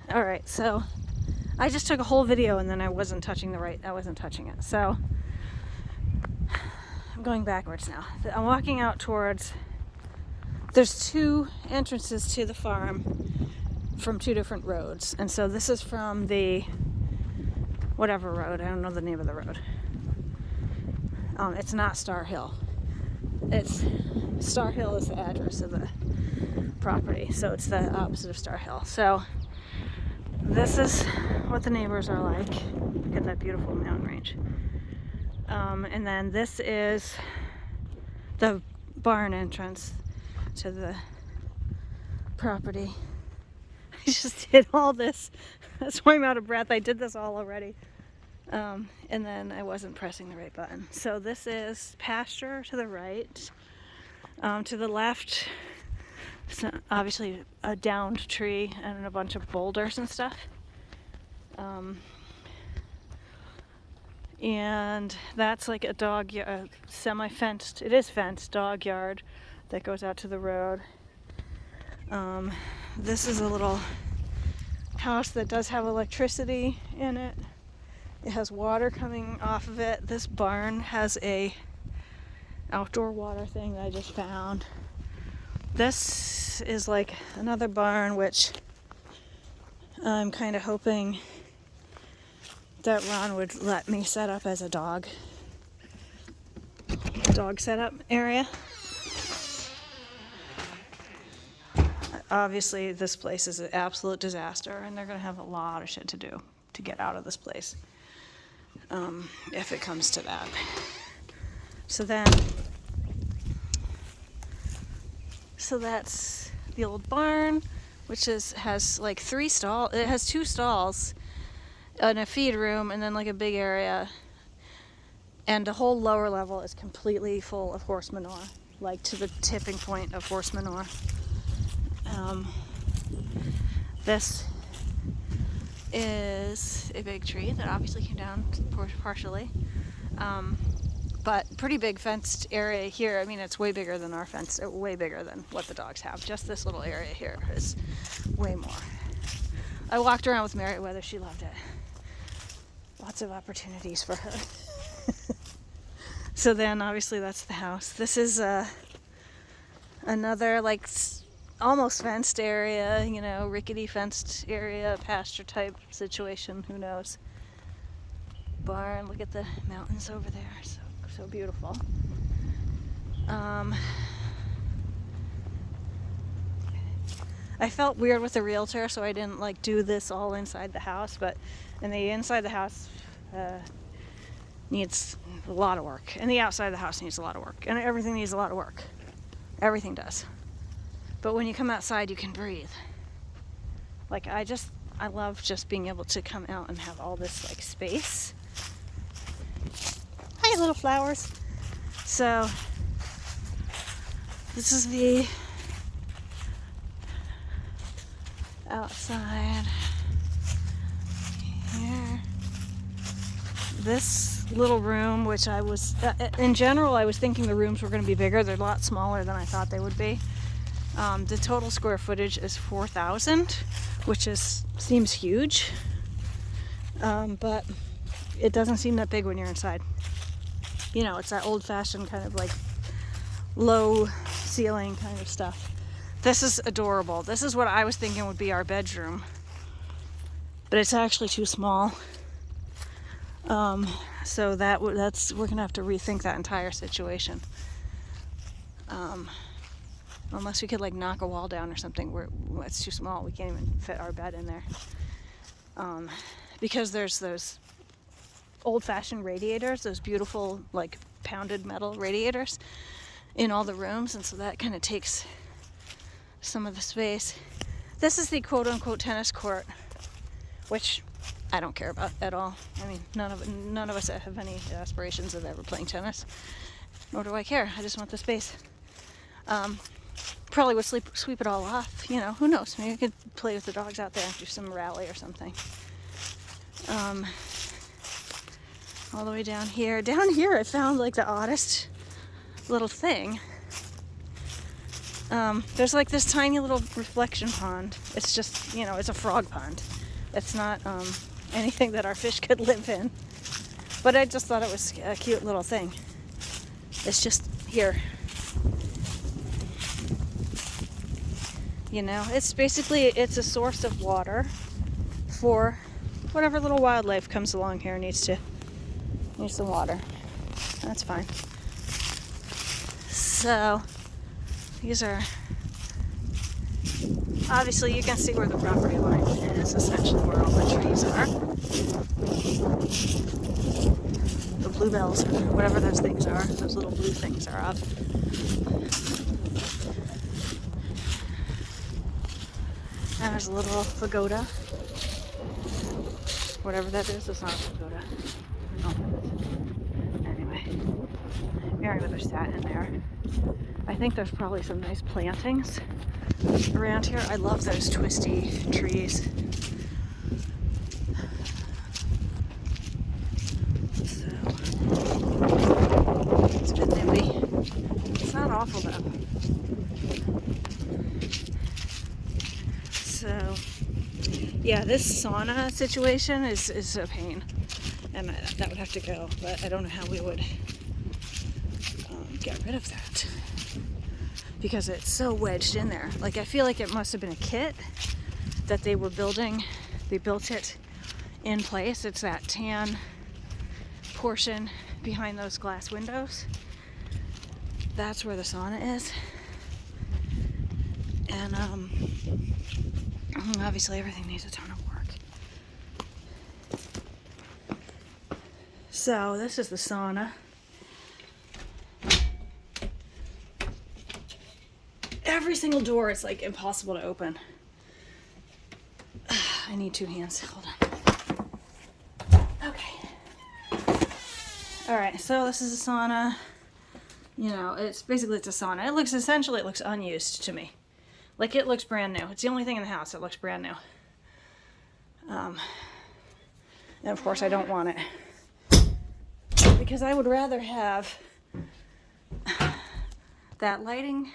All right, so I just took a whole video and then I wasn't touching it. So I'm going backwards now. I'm walking out towards, there's two entrances to the farm from two different roads. And so this is from the whatever road, I don't know the name of the road. It's not Starr Hill. Starr Hill is the address of the property, so it's the opposite of Starr Hill. So this is what the neighbors are like. Look at that beautiful mountain range. And then this is the barn entrance to the property. I just did all this. That's why I'm out of breath. I did this all already. And then I wasn't pressing the right button. So this is pasture to the right. To the left, so obviously a downed tree and a bunch of boulders and stuff. And that's like a semi-fenced, it is fenced dog yard that goes out to the road. This is a little house that does have electricity in it. It has water coming off of it. This barn has a outdoor water thing that I just found. This is like another barn, which I'm kind of hoping that Ron would let me set up as a dog setup area. Obviously, this place is an absolute disaster, and they're going to have a lot of shit to do to get out of this place, if it comes to that. So that's the old barn, which has like 3 stalls. It has 2 stalls and a feed room, and then like a big area. And the whole lower level is completely full of horse manure, like to the tipping point of horse manure. This is a big tree that obviously came down partially. But pretty big fenced area here. I mean, it's way bigger than our fence, way bigger than what the dogs have. Just this little area here is way more. I walked around with Meriwether. She loved it. Lots of opportunities for her. So then, obviously, that's the house. This is another, like, almost fenced area, rickety fenced area, pasture type situation, who knows. Barn, look at the mountains over there. So beautiful. I felt weird with the realtor, so I didn't do this all inside the house, and the inside the house needs a lot of work, and the outside of the house needs a lot of work, and everything needs a lot of work. Everything does. But when you come outside, you can breathe. I love just being able to come out and have all this space. Hi, little flowers. So this is the outside here. This little room, which I was, in general, I was thinking the rooms were going to be bigger. They're a lot smaller than I thought they would be. The total square footage is 4,000, which seems huge, but it doesn't seem that big when you're inside. It's that old-fashioned kind of low ceiling kind of stuff. This is adorable. This is what I was thinking would be our bedroom, but it's actually too small. So we're gonna have to rethink that entire situation. Unless we could knock a wall down or something where it's too small, we can't even fit our bed in there. Because there's those old-fashioned radiators, those beautiful pounded metal radiators in all the rooms, and so that kind of takes some of the space. This is the quote-unquote tennis court, which I don't care about at all. I mean, none of us have any aspirations of ever playing tennis, nor do I care. I just want the space. Probably would sweep it all off. Who knows? Maybe I could play with the dogs out there and do some rally or something. All the way down here. Down here I found the oddest little thing. There's like this tiny little reflection pond. It's just, you know, it's a frog pond. It's not anything that our fish could live in. But I just thought it was a cute little thing. It's just here. You know, it's basically, it's a source of water for whatever little wildlife comes along here and needs some water. That's fine. So, these are, obviously you can see where the property line is, essentially where all the trees are. The bluebells, or whatever those things are, those little blue things are up. And there's a little pagoda. Whatever that is, it's not a pagoda. I don't know what it is. Anyway, Mary Mother sat in there. I think there's probably some nice plantings around here. I love those twisty trees. So, it's been nippy. It's not awful though. So, yeah, this sauna situation is a pain, and that would have to go, but I don't know how we would get rid of that, because it's so wedged in there. Like, I feel like it must have been a kit that they were building. They built it in place. It's that tan portion behind those glass windows. That's where the sauna is. And obviously everything needs a ton of work. So this is the sauna. Every single door is like impossible to open. I need two hands. Hold on. Okay. All right, so this is a sauna. You know, it's a sauna. It looks unused to me. Like, it looks brand new. It's the only thing in the house that looks brand new. And of course I don't want it, because I would rather have that lighting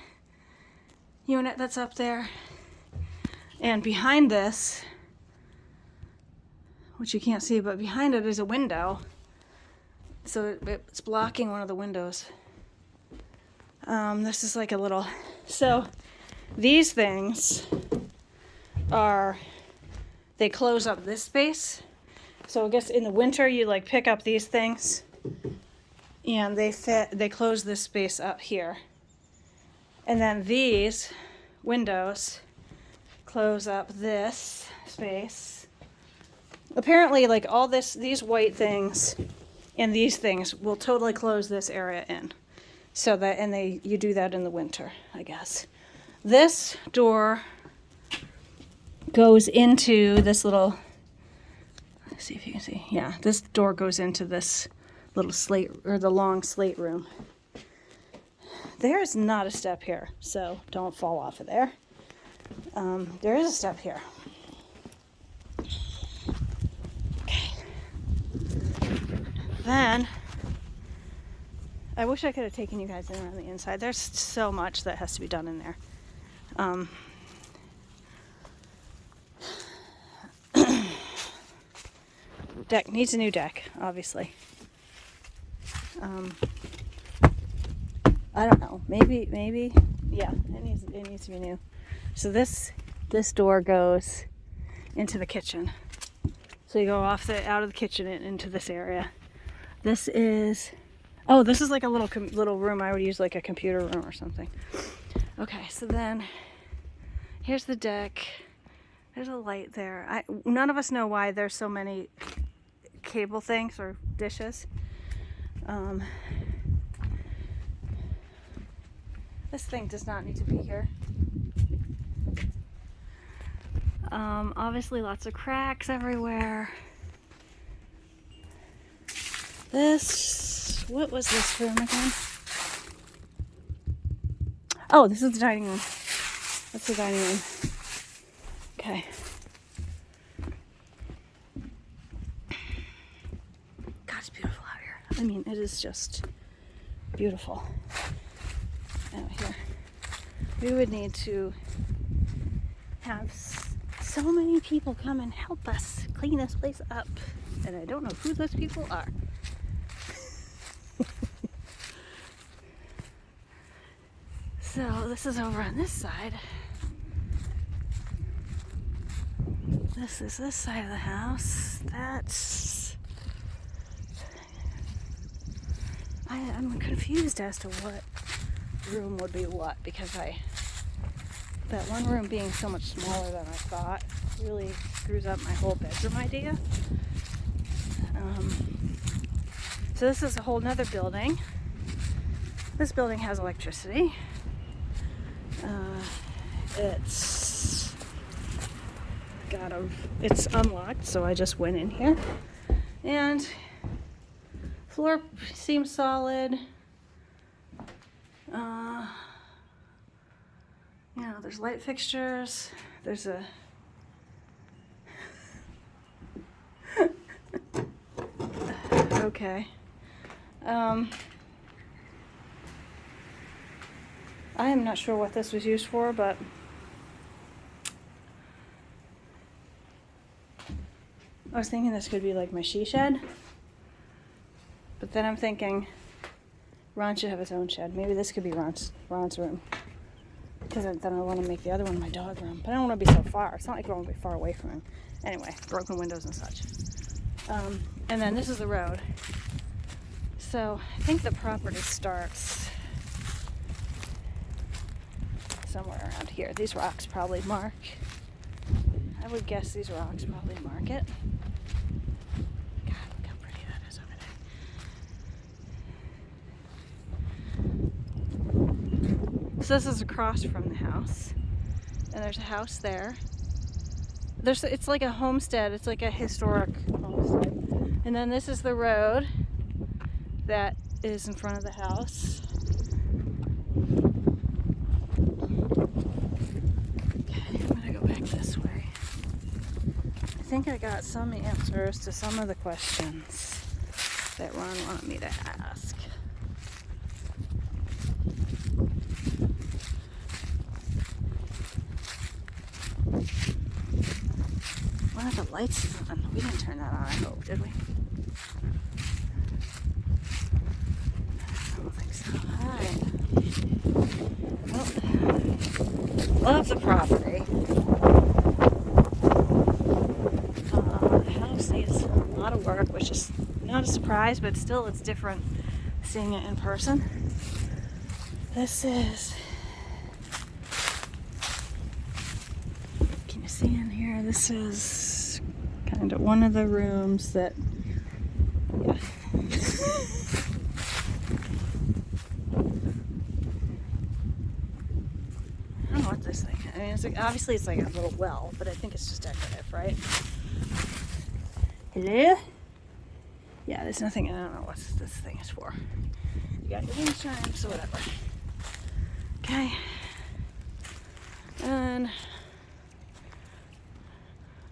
unit that's up there, and behind this, which you can't see, but behind it is a window, so it's blocking one of the windows. This is like a little, so these things they close up this space. So I guess in the winter you like pick up these things and they close this space up here. And then these windows close up this space. Apparently, like, all these white things and these things will totally close this area in. So that, and you do that in the winter, I guess. This door goes into this little, let's see if you can see. Yeah, this door goes into this little slate, or the long slate room. There's not a step here, so don't fall off of there. There is a step here. Okay. Then, I wish I could have taken you guys in around the inside. There's so much that has to be done in there. Deck needs a new deck, obviously. I don't know. Maybe. Yeah, it needs to be new. So this door goes into the kitchen. So you go out of the kitchen and into this area. This is like a little room I would use, like a computer room or something. Okay, so then here's the deck. There's a light there. None of us know why there's so many cable things or dishes. This thing does not need to be here. Obviously lots of cracks everywhere. What was this room again? Oh, this is the dining room. That's the dining room. Okay. God, it's beautiful out here. I mean, it is just beautiful out here. we would need to have so many people come and help us clean this place up. And I don't know who those people are. So this is over on this side. This is this side of the house. That's... I'm confused as to what room would be what, because that one room being so much smaller than I thought really screws up my whole bedroom idea. So this is a whole nother building. This building has electricity. It's unlocked, so I just went in here. And floor seems solid. You know, there's light fixtures. There's a okay. I am not sure what this was used for, but I was thinking this could be like my she shed. But then I'm thinking Ron should have his own shed. Maybe this could be Ron's room. Because then I want to make the other one my dog room. But I don't want to be so far. It's not like I want to be far away from him. Anyway, broken windows and such. And then this is the road. So I think the property starts somewhere around here. These rocks probably mark. I would guess these rocks probably mark it. God, look how pretty that is over there. So this is across from the house. And there's a house there. It's like a homestead. It's like a historic homestead. And then this is the road that is in front of the house. Okay, I'm gonna go back this way. I think I got some answers to some of the questions that Ron wanted me to ask. One of the lights is on. We didn't turn that on, I hope, did we? I don't think so. Alright. Well, love the property. The house needs a lot of work, which is not a surprise, but still it's different seeing it in person. This is... Can you see in here? This is kind of one of the rooms that... Yeah. I don't know what this thing is. I mean, it's like, obviously it's like a little well, but I think it's just decorative, right? Hello? Yeah, there's nothing, I don't know what this thing is for. You got your wind chimes, so whatever. Okay. And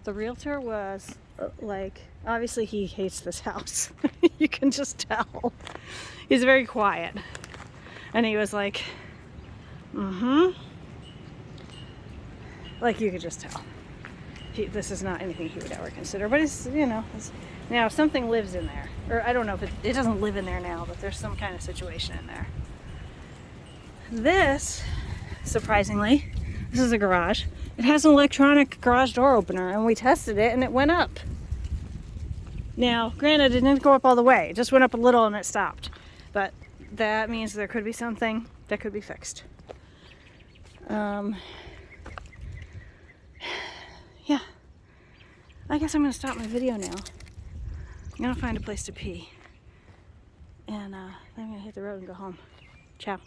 the realtor was like, obviously he hates this house. You can just tell. He's very quiet. And he was like, like you could just tell. This is not anything he would ever consider, but it's, you know, now if something lives in there, or I don't know if it doesn't live in there now, but there's some kind of situation in there. This, surprisingly, this is a garage. It has an electronic garage door opener, and we tested it and it went up. Now, granted, it didn't go up all the way. It just went up a little and it stopped. But that means there could be something that could be fixed. Yeah. I guess I'm going to stop my video now. I'm going to find a place to pee. And then I'm going to hit the road and go home. Ciao.